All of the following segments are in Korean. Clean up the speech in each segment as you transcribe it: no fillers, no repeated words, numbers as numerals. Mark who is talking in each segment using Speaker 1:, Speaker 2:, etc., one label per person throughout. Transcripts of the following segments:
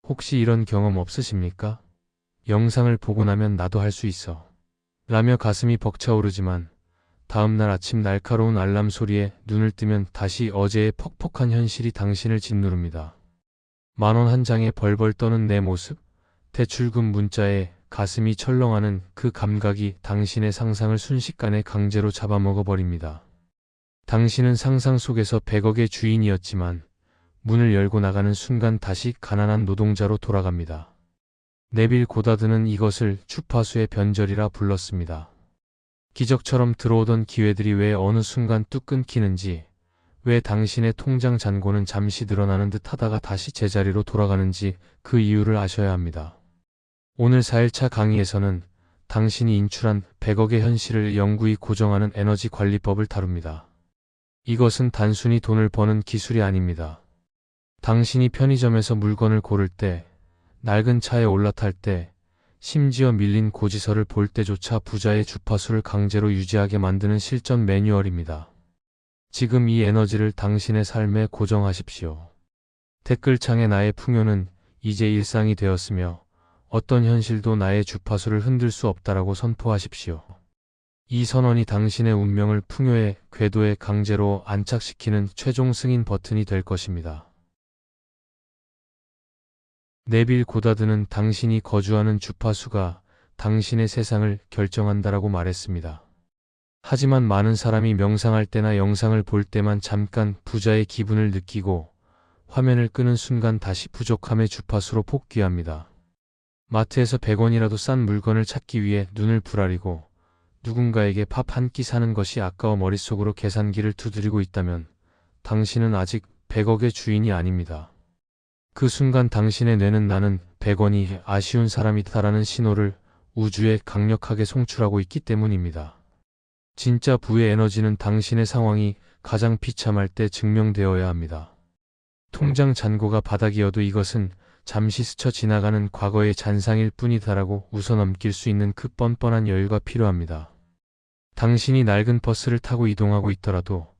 Speaker 1: 혹시 이런 경험 없으십니까? 영상을 보고 나면 나도 할 수 있어. 라며 가슴이 벅차오르지만 다음날 아침 날카로운 알람 소리에 눈을 뜨면 다시 어제의 퍽퍽한 현실이 당신을 짓누릅니다. 10,000원 한 장에 벌벌 떠는 내 모습, 대출금 문자에 가슴이 철렁하는 그 감각이 당신의 상상을 순식간에 강제로 잡아먹어버립니다. 당신은 상상 속에서 100억의 주인이었지만 문을 열고 나가는 순간 다시 가난한 노동자로 돌아갑니다. 네빌 고다드는 이것을 주파수의 변절이라 불렀습니다. 기적처럼 들어오던 기회들이 왜 어느 순간 뚝 끊기는지, 왜 당신의 통장 잔고는 잠시 늘어나는 듯 하다가 다시 제자리로 돌아가는지 그 이유를 아셔야 합니다. 오늘 4일차 강의에서는 당신이 인출한 100억의 현실을 영구히 고정하는 에너지 관리법을 다룹니다. 이것은 단순히 돈을 버는 기술이 아닙니다. 당신이 편의점에서 물건을 고를 때, 낡은 차에 올라탈 때, 심지어 밀린 고지서를 볼 때조차 부자의 주파수를 강제로 유지하게 만드는 실전 매뉴얼입니다. 지금 이 에너지를 당신의 삶에 고정하십시오. 댓글창에 나의 풍요는 이제 일상이 되었으며 어떤 현실도 나의 주파수를 흔들 수 없다라고 선포하십시오. 이 선언이 당신의 운명을 풍요의 궤도에 강제로 안착시키는 최종 승인 버튼이 될 것입니다. 네빌 고다드는 당신이 거주하는 주파수가 당신의 세상을 결정한다라고 말했습니다. 하지만 많은 사람이 명상할 때나 영상을 볼 때만 잠깐 부자의 기분을 느끼고 화면을 끄는 순간 다시 부족함의 주파수로 폭귀합니다. 마트에서 100원이라도 싼 물건을 찾기 위해 눈을 부라리고 누군가에게 밥 한 끼 사는 것이 아까워 머릿속으로 계산기를 두드리고 있다면 당신은 아직 100억의 주인이 아닙니다. 그 순간 당신의 뇌는 나는 100원이 아쉬운 사람이다라는 신호를 우주에 강력하게 송출하고 있기 때문입니다. 진짜 부의 에너지는 당신의 상황이 가장 비참할 때 증명되어야 합니다. 통장 잔고가 바닥이어도 이것은 잠시 스쳐 지나가는 과거의 잔상일 뿐이다라고 웃어넘길 수 있는 그 뻔뻔한 여유가 필요합니다. 당신이 낡은 버스를 타고 이동하고 있더라도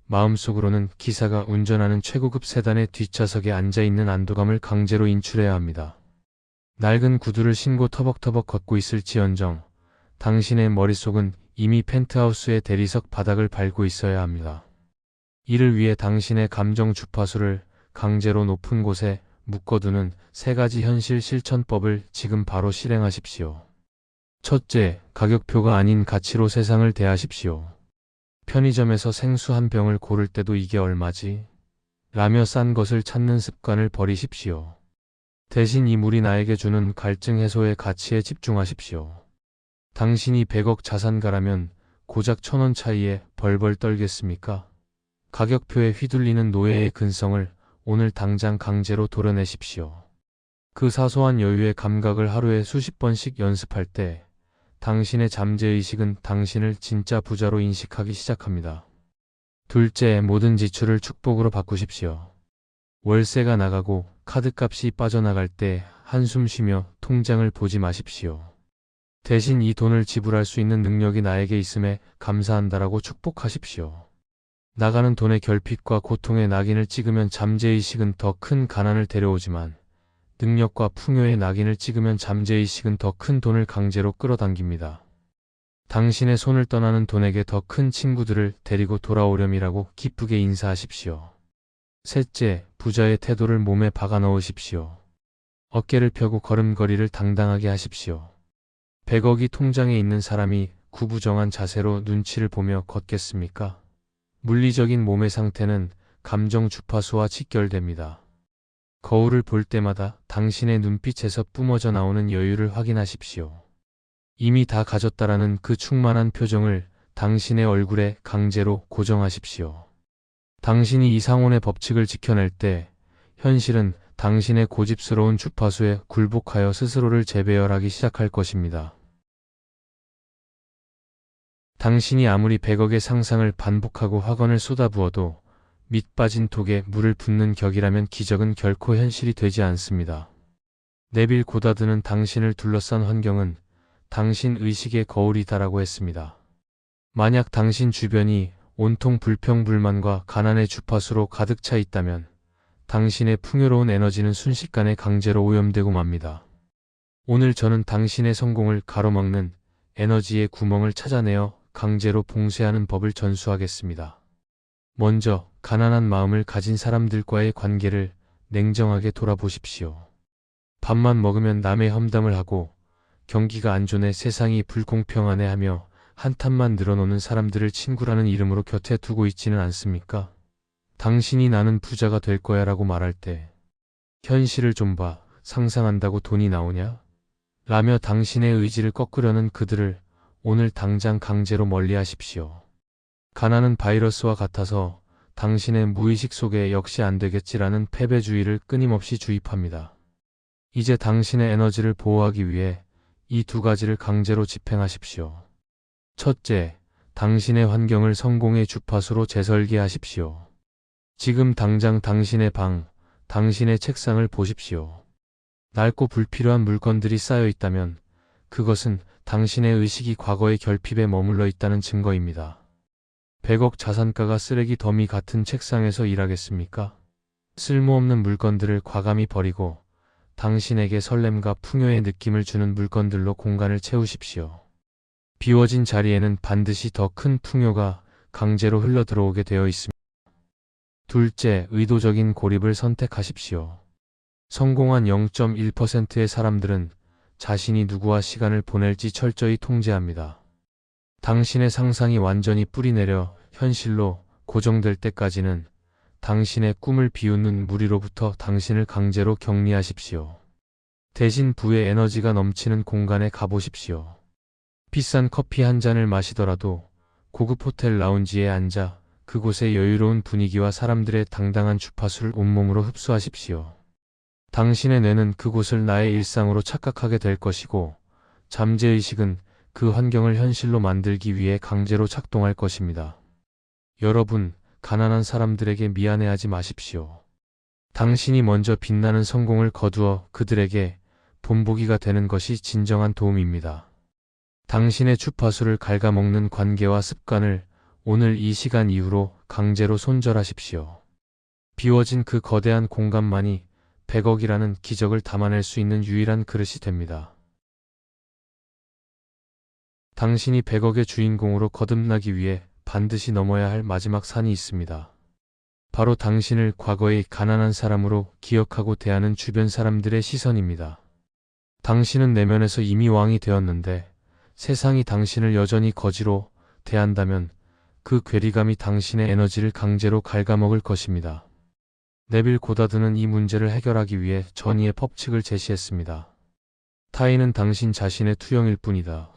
Speaker 1: 마음속으로는 기사가 운전하는 최고급 세단의 뒷좌석에 앉아있는 안도감을 강제로 인출해야 합니다. 낡은 구두를 신고 터벅터벅 걷고 있을지언정 당신의 머릿속은 이미 펜트하우스의 대리석 바닥을 밟고 있어야 합니다. 이를 위해 당신의 감정 주파수를 강제로 높은 곳에 묶어두는 3가지 현실 실천법을 지금 바로 실행하십시오. 첫째, 가격표가 아닌 가치로 세상을 대하십시오. 편의점에서 생수 한 병을 고를 때도 이게 얼마지? 라며 싼 것을 찾는 습관을 버리십시오. 대신 이 물이 나에게 주는 갈증 해소의 가치에 집중하십시오. 당신이 100억 자산가라면 고작 1,000원 차이에 벌벌 떨겠습니까? 가격표에 휘둘리는 노예의 근성을 오늘 당장 강제로 도려내십시오. 그 사소한 여유의 감각을 하루에 수십 번씩 연습할 때 당신의 잠재의식은 당신을 진짜 부자로 인식하기 시작합니다. 둘째, 모든 지출을 축복으로 바꾸십시오. 월세가 나가고 카드값이 빠져나갈 때 한숨 쉬며 통장을 보지 마십시오. 대신 이 돈을 지불할 수 있는 능력이 나에게 있음에 감사한다라고 축복하십시오. 나가는 돈의 결핍과 고통의 낙인을 찍으면 잠재의식은 더 큰 가난을 데려오지만 능력과 풍요의 낙인을 찍으면 잠재의식은 더 큰 돈을 강제로 끌어당깁니다. 당신의 손을 떠나는 돈에게 더 큰 친구들을 데리고 돌아오렴이라고 기쁘게 인사하십시오. 셋째, 부자의 태도를 몸에 박아 넣으십시오. 어깨를 펴고 걸음걸이를 당당하게 하십시오. 100억이 통장에 있는 사람이 구부정한 자세로 눈치를 보며 걷겠습니까? 물리적인 몸의 상태는 감정 주파수와 직결됩니다. 거울을 볼 때마다 당신의 눈빛에서 뿜어져 나오는 여유를 확인하십시오. 이미 다 가졌다라는 그 충만한 표정을 당신의 얼굴에 강제로 고정하십시오. 당신이 이 상온의 법칙을 지켜낼 때 현실은 당신의 고집스러운 주파수에 굴복하여 스스로를 재배열하기 시작할 것입니다. 당신이 아무리 100억의 상상을 반복하고 확언을 쏟아부어도 밑 빠진 독에 물을 붓는 격이라면 기적은 결코 현실이 되지 않습니다. 네빌 고다드는 당신을 둘러싼 환경은 당신 의식의 거울이다라고 했습니다. 만약 당신 주변이 온통 불평불만과 가난의 주파수로 가득 차 있다면 당신의 풍요로운 에너지는 순식간에 강제로 오염되고 맙니다. 오늘 저는 당신의 성공을 가로막는 에너지의 구멍을 찾아내어 강제로 봉쇄하는 법을 전수하겠습니다. 먼저 가난한 마음을 가진 사람들과의 관계를 냉정하게 돌아보십시오. 밥만 먹으면 남의 험담을 하고 경기가 안 좋네 세상이 불공평하네 하며 한탄만 늘어놓는 사람들을 친구라는 이름으로 곁에 두고 있지는 않습니까? 당신이 나는 부자가 될 거야 라고 말할 때 현실을 좀 봐, 상상한다고 돈이 나오냐? 라며 당신의 의지를 꺾으려는 그들을 오늘 당장 강제로 멀리하십시오. 가난은 바이러스와 같아서 당신의 무의식 속에 역시 안 되겠지라는 패배주의를 끊임없이 주입합니다. 이제 당신의 에너지를 보호하기 위해 이 두 가지를 강제로 집행하십시오. 첫째, 당신의 환경을 성공의 주파수로 재설계하십시오. 지금 당장 당신의 방, 당신의 책상을 보십시오. 낡고 불필요한 물건들이 쌓여 있다면 그것은 당신의 의식이 과거의 결핍에 머물러 있다는 증거입니다. 100억 자산가가 쓰레기 더미 같은 책상에서 일하겠습니까? 쓸모없는 물건들을 과감히 버리고 당신에게 설렘과 풍요의 느낌을 주는 물건들로 공간을 채우십시오. 비워진 자리에는 반드시 더 큰 풍요가 강제로 흘러 들어오게 되어 있습니다. 둘째, 의도적인 고립을 선택하십시오. 성공한 0.1%의 사람들은 자신이 누구와 시간을 보낼지 철저히 통제합니다. 당신의 상상이 완전히 뿌리내려 현실로 고정될 때까지는 당신의 꿈을 비웃는 무리로부터 당신을 강제로 격리하십시오. 대신 부의 에너지가 넘치는 공간에 가보십시오. 비싼 커피 한 잔을 마시더라도 고급 호텔 라운지에 앉아 그곳의 여유로운 분위기와 사람들의 당당한 주파수를 온몸으로 흡수하십시오. 당신의 뇌는 그곳을 나의 일상으로 착각하게 될 것이고 잠재의식은 그 환경을 현실로 만들기 위해 강제로 작동할 것입니다. 여러분, 가난한 사람들에게 미안해하지 마십시오. 당신이 먼저 빛나는 성공을 거두어 그들에게 본보기가 되는 것이 진정한 도움입니다. 당신의 주파수를 갉아먹는 관계와 습관을 오늘 이 시간 이후로 강제로 손절하십시오. 비워진 그 거대한 공간만이 100억이라는 기적을 담아낼 수 있는 유일한 그릇이 됩니다. 당신이 100억의 주인공으로 거듭나기 위해 반드시 넘어야 할 마지막 산이 있습니다. 바로 당신을 과거의 가난한 사람으로 기억하고 대하는 주변 사람들의 시선입니다. 당신은 내면에서 이미 왕이 되었는데 세상이 당신을 여전히 거지로 대한다면 그 괴리감이 당신의 에너지를 강제로 갉아먹을 것입니다. 네빌 고다드는 이 문제를 해결하기 위해 전의의 법칙을 제시했습니다. 타인은 당신 자신의 투영일 뿐이다.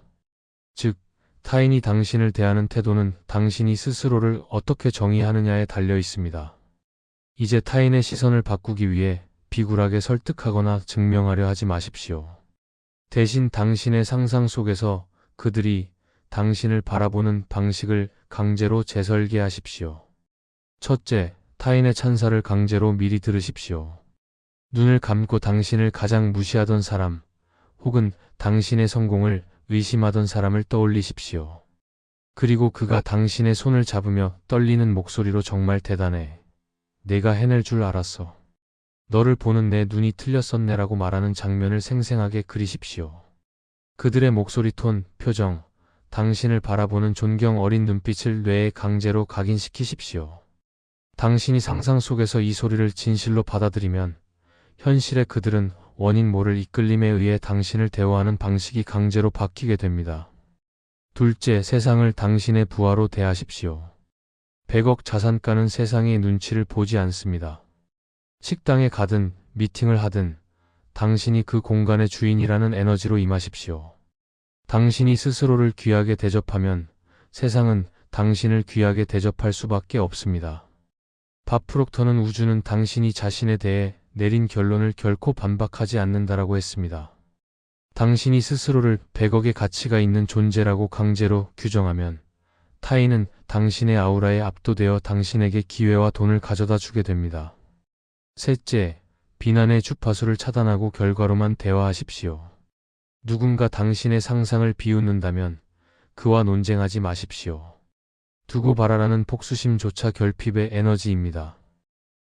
Speaker 1: 즉, 타인이 당신을 대하는 태도는 당신이 스스로를 어떻게 정의하느냐에 달려 있습니다. 이제 타인의 시선을 바꾸기 위해 비굴하게 설득하거나 증명하려 하지 마십시오. 대신 당신의 상상 속에서 그들이 당신을 바라보는 방식을 강제로 재설계하십시오. 첫째, 타인의 찬사를 강제로 미리 들으십시오. 눈을 감고 당신을 가장 무시하던 사람, 혹은 당신의 성공을 의심하던 사람을 떠올리십시오. 그리고 그가 당신의 손을 잡으며 떨리는 목소리로 정말 대단해. 내가 해낼 줄 알았어. 너를 보는 내 눈이 틀렸었네라고 말하는 장면을 생생하게 그리십시오. 그들의 목소리 톤, 표정, 당신을 바라보는 존경 어린 눈빛을 뇌에 강제로 각인시키십시오. 당신이 상상 속에서 이 소리를 진실로 받아들이면 현실의 그들은 원인 모를 이끌림에 의해 당신을 대우하는 방식이 강제로 바뀌게 됩니다. 둘째, 세상을 당신의 부하로 대하십시오. 100억 자산가는 세상의 눈치를 보지 않습니다. 식당에 가든 미팅을 하든 당신이 그 공간의 주인이라는 에너지로 임하십시오. 당신이 스스로를 귀하게 대접하면 세상은 당신을 귀하게 대접할 수밖에 없습니다. 밥 프록터는 우주는 당신이 자신에 대해 내린 결론을 결코 반박하지 않는다라고 했습니다. 당신이 스스로를 100억의 가치가 있는 존재라고 강제로 규정하면 타인은 당신의 아우라에 압도되어 당신에게 기회와 돈을 가져다 주게 됩니다. 셋째, 비난의 주파수를 차단하고 결과로만 대화하십시오. 누군가 당신의 상상을 비웃는다면 그와 논쟁하지 마십시오. 두고 봐라라는 복수심조차 결핍의 에너지입니다.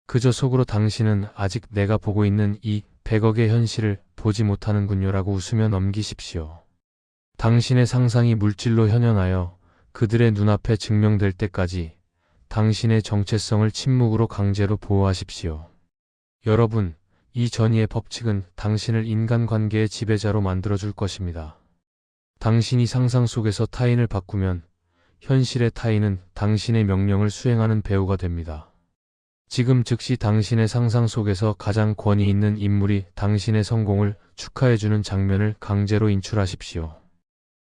Speaker 1: 그저 속으로 당신은 아직 내가 보고 있는 이 100억의 현실을 보지 못하는군요라고 웃으며 넘기십시오. 당신의 상상이 물질로 현현하여 그들의 눈앞에 증명될 때까지 당신의 정체성을 침묵으로 강제로 보호하십시오. 여러분, 이 전이의 법칙은 당신을 인간관계의 지배자로 만들어줄 것입니다. 당신이 상상 속에서 타인을 바꾸면 현실의 타인은 당신의 명령을 수행하는 배우가 됩니다. 지금 즉시 당신의 상상 속에서 가장 권위 있는 인물이 당신의 성공을 축하해주는 장면을 강제로 인출하십시오.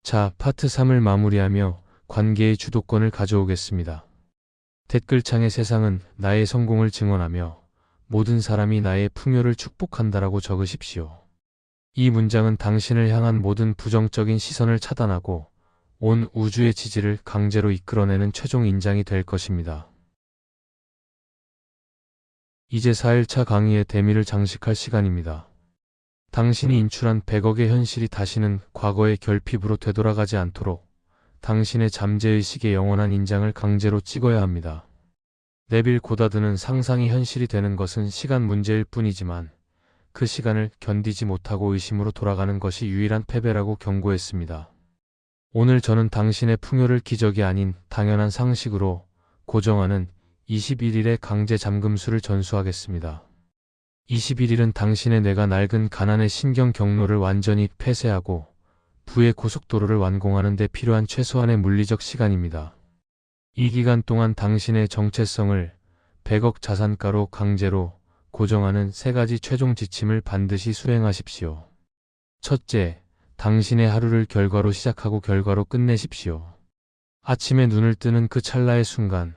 Speaker 1: 자, 파트 3을 마무리하며 관계의 주도권을 가져오겠습니다. 댓글창에 세상은 나의 성공을 증언하며 모든 사람이 나의 풍요를 축복한다라고 적으십시오. 이 문장은 당신을 향한 모든 부정적인 시선을 차단하고 온 우주의 지지를 강제로 이끌어내는 최종 인장이 될 것입니다. 이제 4일차 강의의 대미를 장식할 시간입니다. 당신이 인출한 100억의 현실이 다시는 과거의 결핍으로 되돌아가지 않도록 당신의 잠재의식의 영원한 인장을 강제로 찍어야 합니다. 네빌 고다드는 상상이 현실이 되는 것은 시간 문제일 뿐이지만 그 시간을 견디지 못하고 의심으로 돌아가는 것이 유일한 패배라고 경고했습니다. 오늘 저는 당신의 풍요를 기적이 아닌 당연한 상식으로 고정하는 21일의 강제 잠금술을 전수하겠습니다. 21일은 당신의 뇌가 낡은 가난의 신경 경로를 완전히 폐쇄하고 부의 고속도로를 완공하는 데 필요한 최소한의 물리적 시간입니다. 이 기간 동안 당신의 정체성을 100억 자산가로 강제로 고정하는 3가지 최종 지침을 반드시 수행하십시오. 첫째, 당신의 하루를 결과로 시작하고 결과로 끝내십시오. 아침에 눈을 뜨는 그 찰나의 순간,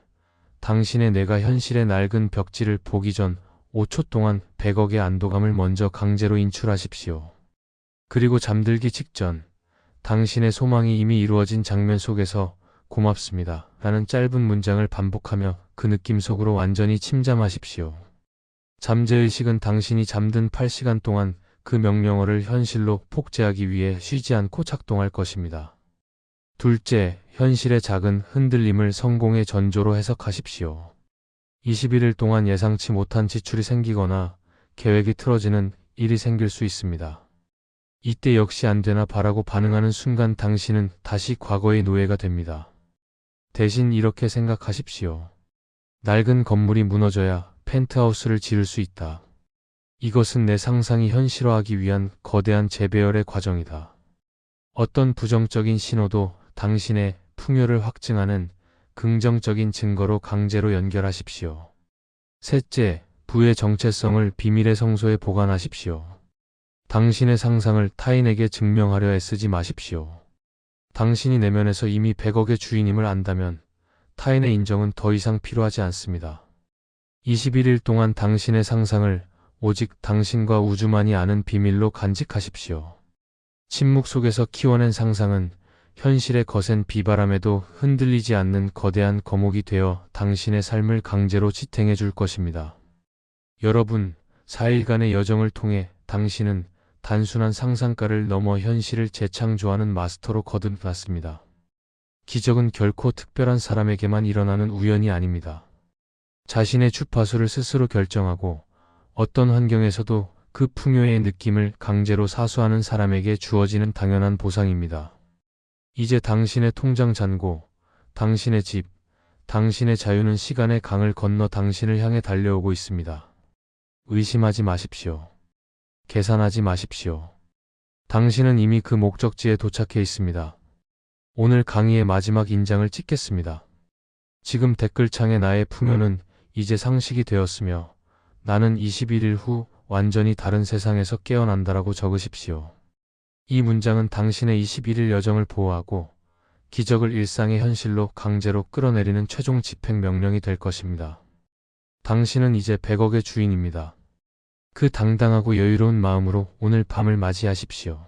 Speaker 1: 당신의 뇌가 현실의 낡은 벽지를 보기 전 5초 동안 100억의 안도감을 먼저 강제로 인출하십시오. 그리고 잠들기 직전, 당신의 소망이 이미 이루어진 장면 속에서 고맙습니다 라는 짧은 문장을 반복하며 그 느낌 속으로 완전히 침잠하십시오. 잠재의식은 당신이 잠든 8시간 동안 그 명령어를 현실로 폭제하기 위해 쉬지 않고 작동할 것입니다. 둘째, 현실의 작은 흔들림을 성공의 전조로 해석하십시오. 21일 동안 예상치 못한 지출이 생기거나 계획이 틀어지는 일이 생길 수 있습니다. 이때 역시 안 되나 봐라고 반응하는 순간 당신은 다시 과거의 노예가 됩니다. 대신 이렇게 생각하십시오. 낡은 건물이 무너져야 펜트하우스를 지을 수 있다. 이것은 내 상상이 현실화하기 위한 거대한 재배열의 과정이다. 어떤 부정적인 신호도 당신의 풍요를 확증하는 긍정적인 증거로 강제로 연결하십시오. 셋째, 부의 정체성을 비밀의 성소에 보관하십시오. 당신의 상상을 타인에게 증명하려 애쓰지 마십시오. 당신이 내면에서 이미 100억의 주인임을 안다면 타인의 인정은 더 이상 필요하지 않습니다. 21일 동안 당신의 상상을 오직 당신과 우주만이 아는 비밀로 간직하십시오. 침묵 속에서 키워낸 상상은 현실의 거센 비바람에도 흔들리지 않는 거대한 거목이 되어 당신의 삶을 강제로 지탱해 줄 것입니다. 여러분, 4일간의 여정을 통해 당신은 단순한 상상가를 넘어 현실을 재창조하는 마스터로 거듭났습니다. 기적은 결코 특별한 사람에게만 일어나는 우연이 아닙니다. 자신의 주파수를 스스로 결정하고 어떤 환경에서도 그 풍요의 느낌을 강제로 사수하는 사람에게 주어지는 당연한 보상입니다. 이제 당신의 통장 잔고, 당신의 집, 당신의 자유는 시간의 강을 건너 당신을 향해 달려오고 있습니다. 의심하지 마십시오. 계산하지 마십시오. 당신은 이미 그 목적지에 도착해 있습니다. 오늘 강의의 마지막 인장을 찍겠습니다. 지금 댓글창에 나의 풍요는 이제 상식이 되었으며 나는 21일 후 완전히 다른 세상에서 깨어난다라고 적으십시오. 이 문장은 당신의 21일 여정을 보호하고 기적을 일상의 현실로 강제로 끌어내리는 최종 집행 명령이 될 것입니다. 당신은 이제 100억의 주인입니다. 그 당당하고 여유로운 마음으로 오늘 밤을 맞이하십시오.